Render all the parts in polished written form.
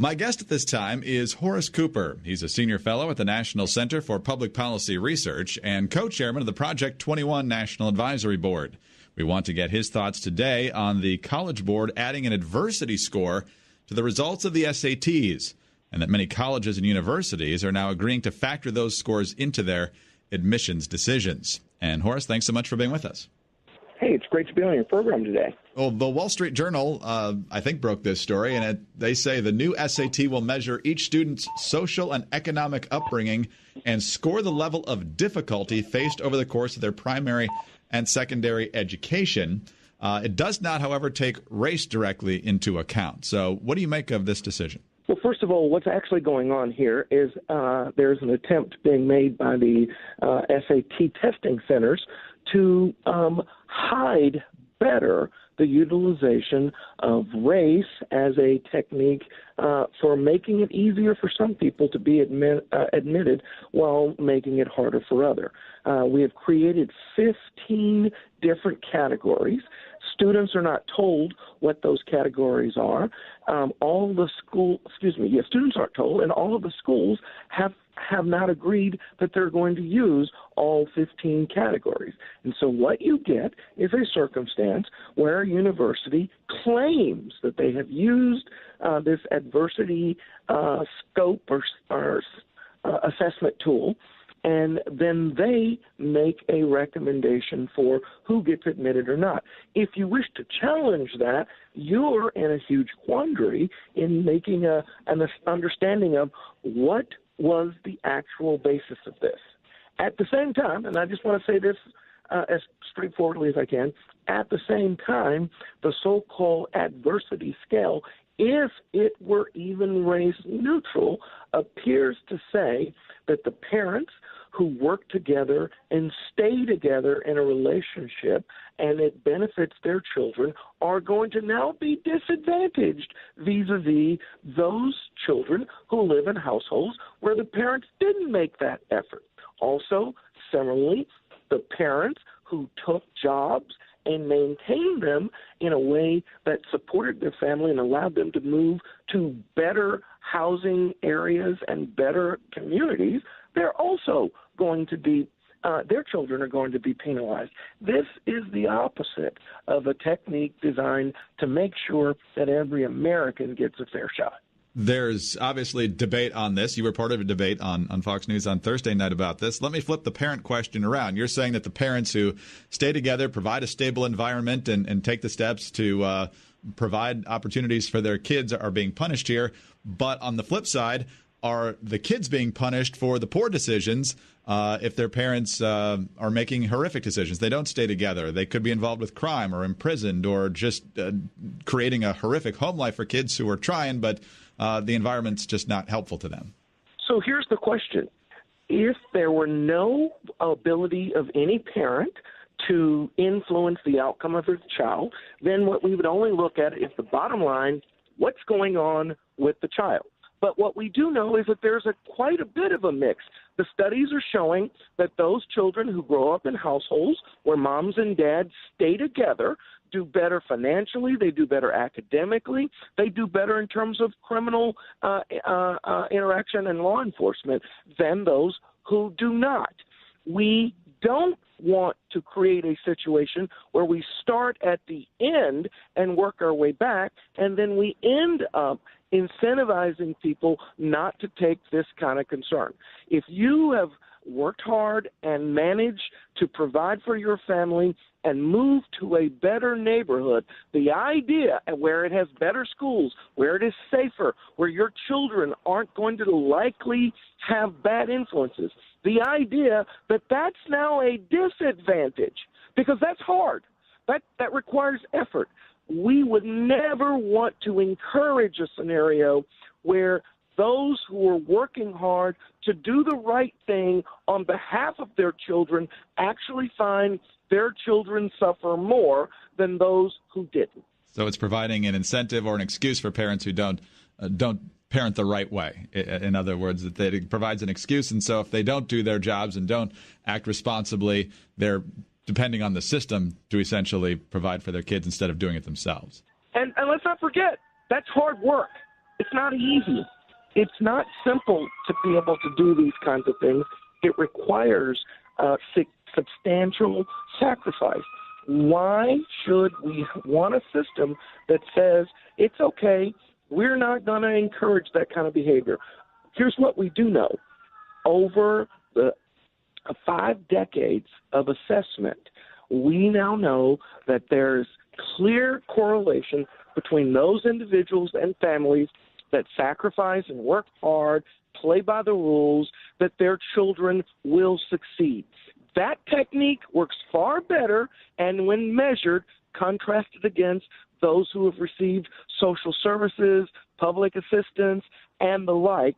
My guest at this time is Horace Cooper. He's a senior fellow at the National Center for Public Policy Research and co-chairman of the Project 21 National Advisory Board. We want to get his thoughts today on the College Board adding an adversity score to the results of the SATs, and that many colleges and universities are now agreeing to factor those scores into their admissions decisions. And Horace, thanks so much for being with us. Hey, it's great to be on your program today. Well, the Wall Street Journal, I think, broke this story, and they say the new SAT will measure each student's social and economic upbringing and score the level of difficulty faced over the course of their primary and secondary education. It does not, however, take race directly into account. So what do you make of this decision? Well, first of all, what's actually going on here is there's an attempt being made by the SAT testing centers to hide better the utilization of race as a technique for making it easier for some people to be admitted while making it harder for others. We have created 15 different categories. Students are not told what those categories are. Students aren't told, and all of the schools have not agreed that they're going to use all 15 categories. And so what you get is a circumstance where a university claims that they have used this adversity scope or assessment tool, and then they make a recommendation for who gets admitted or not. If you wish to challenge that, you're in a huge quandary in making an understanding of what was the actual basis of this. At the same time, and I just want to say this as straightforwardly as I can, at the same time, the so-called adversity scale, if it were even race neutral, appears to say that the parents who work together and stay together in a relationship and it benefits their children are going to now be disadvantaged vis-a-vis those children who live in households where the parents didn't make that effort. Also, similarly, the parents who took jobs and maintained them in a way that supported their family and allowed them to move to better housing areas and better communities, they're also going to be, their children are going to be penalized. This is the opposite of a technique designed to make sure that every American gets a fair shot. There's obviously debate on this. You were part of a debate on Fox News on Thursday night about this. Let me flip the parent question around. You're saying that the parents who stay together, provide a stable environment, and take the steps to provide opportunities for their kids are being punished here. But on the flip side, are the kids being punished for the poor decisions if their parents are making horrific decisions? They don't stay together. They could be involved with crime or imprisoned or just creating a horrific home life for kids who are trying, but the environment's just not helpful to them. So here's the question. If there were no ability of any parent to influence the outcome of their child, then what we would only look at is the bottom line, what's going on with the child. But what we do know is that there's quite a bit of a mix. The studies are showing that those children who grow up in households where moms and dads stay together do better financially, they do better academically, they do better in terms of criminal interaction and law enforcement than those who do not. We don't want to create a situation where we start at the end and work our way back, and then we end up incentivizing people not to take this kind of concern. If you have worked hard and managed to provide for your family and move to a better neighborhood, the idea where it has better schools, where it is safer, where your children aren't going to likely have bad influences, the idea that that's now a disadvantage, because that's hard. That requires effort. We would never want to encourage a scenario where those who are working hard to do the right thing on behalf of their children actually find their children suffer more than those who didn't. So it's providing an incentive or an excuse for parents who don't parent the right way. In other words, that it provides an excuse, and so if they don't do their jobs and don't act responsibly, they're depending on the system to essentially provide for their kids instead of doing it themselves. And let's not forget, that's hard work. It's not easy. It's not simple to be able to do these kinds of things. It requires substantial sacrifice. Why should we want a system that says it's okay, we're not going to encourage that kind of behavior? Here's what we do know. Over the 5 decades of assessment, we now know that there's clear correlation between those individuals and families that sacrifice and work hard, play by the rules, that their children will succeed. That technique works far better, and when measured, contrasted against those who have received social services, public assistance, and the like.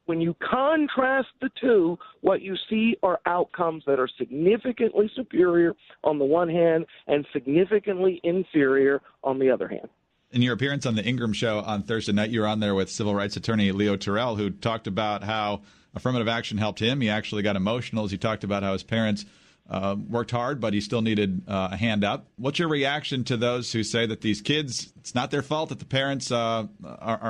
When you contrast the two, what you see are outcomes that are significantly superior on the one hand and significantly inferior on the other hand. In your appearance on the Ingram Show on Thursday night, you were on there with civil rights attorney Leo Terrell, who talked about how affirmative action helped him. He actually got emotional as he talked about how his parents worked hard, but he still needed a hand up. What's your reaction to those who say that these kids, it's not their fault that the parents are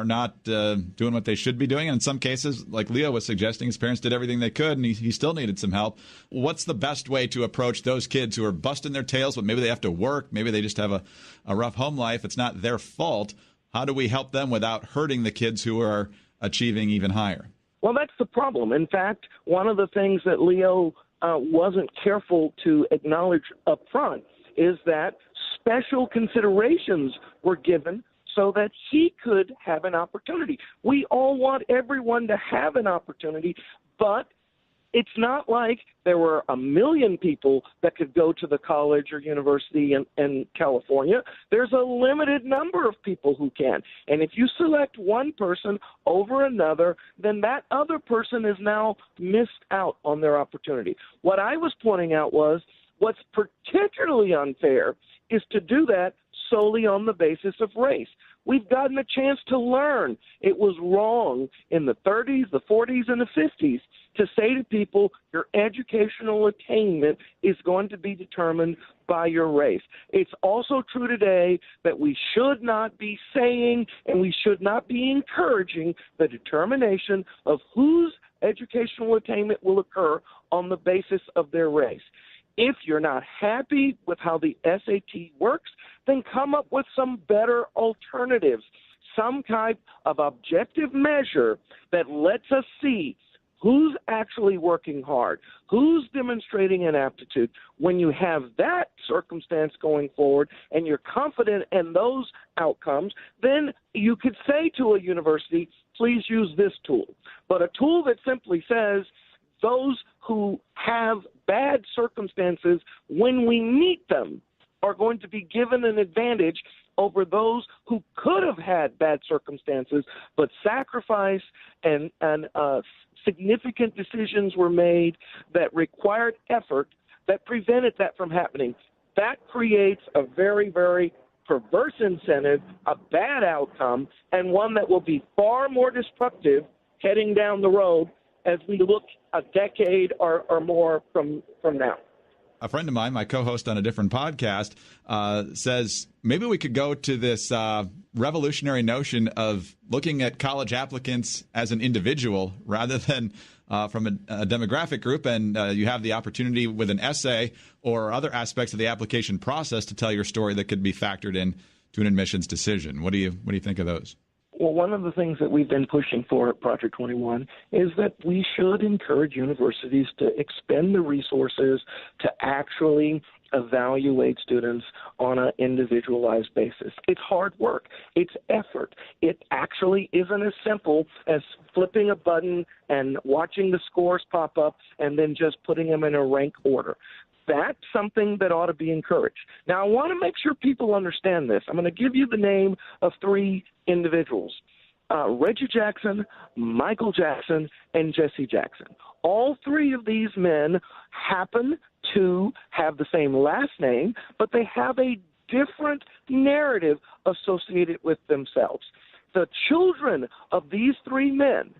not doing what they should be doing? And in some cases, like Leo was suggesting, his parents did everything they could, and he still needed some help. What's the best way to approach those kids who are busting their tails, but maybe they have to work, maybe they just have a rough home life? It's not their fault. How do we help them without hurting the kids who are achieving even higher? Well, that's the problem. In fact, one of the things that Leo wasn't careful to acknowledge up front is that special considerations were given so that he could have an opportunity. We all want everyone to have an opportunity, but it's not like there were a million people that could go to the college or university in California. There's a limited number of people who can. And if you select one person over another, then that other person is now missed out on their opportunity. What I was pointing out was what's particularly unfair is to do that solely on the basis of race. We've gotten a chance to learn. It was wrong in the 30s, the 40s, and the 50s to say to people your educational attainment is going to be determined by your race. It's also true today that we should not be saying and we should not be encouraging the determination of whose educational attainment will occur on the basis of their race. If you're not happy with how the SAT works, then come up with some better alternatives, some type of objective measure that lets us see who's actually working hard, who's demonstrating an aptitude. When you have that circumstance going forward and you're confident in those outcomes, then you could say to a university, please use this tool. But a tool that simply says those who have bad circumstances, when we meet them, are going to be given an advantage over those who could have had bad circumstances, but sacrifice and significant decisions were made that required effort that prevented that from happening. That creates a very, very perverse incentive, a bad outcome, and one that will be far more destructive heading down the road as we look a decade or more from now. A friend of mine, my co-host on a different podcast, says maybe we could go to this revolutionary notion of looking at college applicants as an individual rather than from a demographic group, and you have the opportunity with an essay or other aspects of the application process to tell your story that could be factored in to an admissions decision. What do you think of those? Well, one of the things that we've been pushing for at Project 21 is that we should encourage universities to expend the resources to actually evaluate students on an individualized basis. It's hard work. It's effort. It actually isn't as simple as flipping a button and watching the scores pop up and then just putting them in a rank order. That's something that ought to be encouraged. Now, I want to make sure people understand this. I'm going to give you the name of 3 individuals, Reggie Jackson, Michael Jackson, and Jesse Jackson. All 3 of these men happen to have the same last name, but they have a different narrative associated with themselves. The children of these 3 men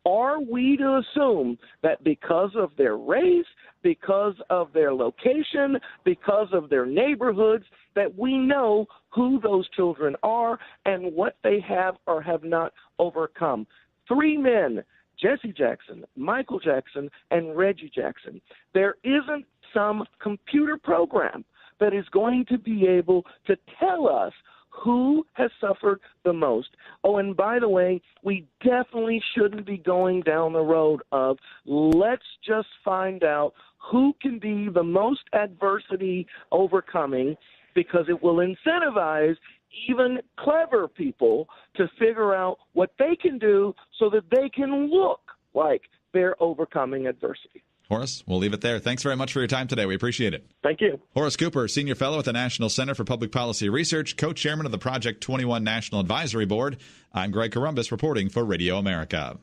Are we to assume that because of their race, because of their location, because of their neighborhoods, that we know who those children are and what they have or have not overcome? 3 men, Jesse Jackson, Michael Jackson, and Reggie Jackson. There isn't some computer program that is going to be able to tell us who has suffered the most. Oh, and by the way, we definitely shouldn't be going down the road of let's just find out who can be the most adversity overcoming, because it will incentivize even clever people to figure out what they can do so that they can look like they're overcoming adversity. Horace, we'll leave it there. Thanks very much for your time today. We appreciate it. Thank you. Horace Cooper, Senior Fellow at the National Center for Public Policy Research, Co-Chairman of the Project 21 National Advisory Board. I'm Greg Corombos reporting for Radio America.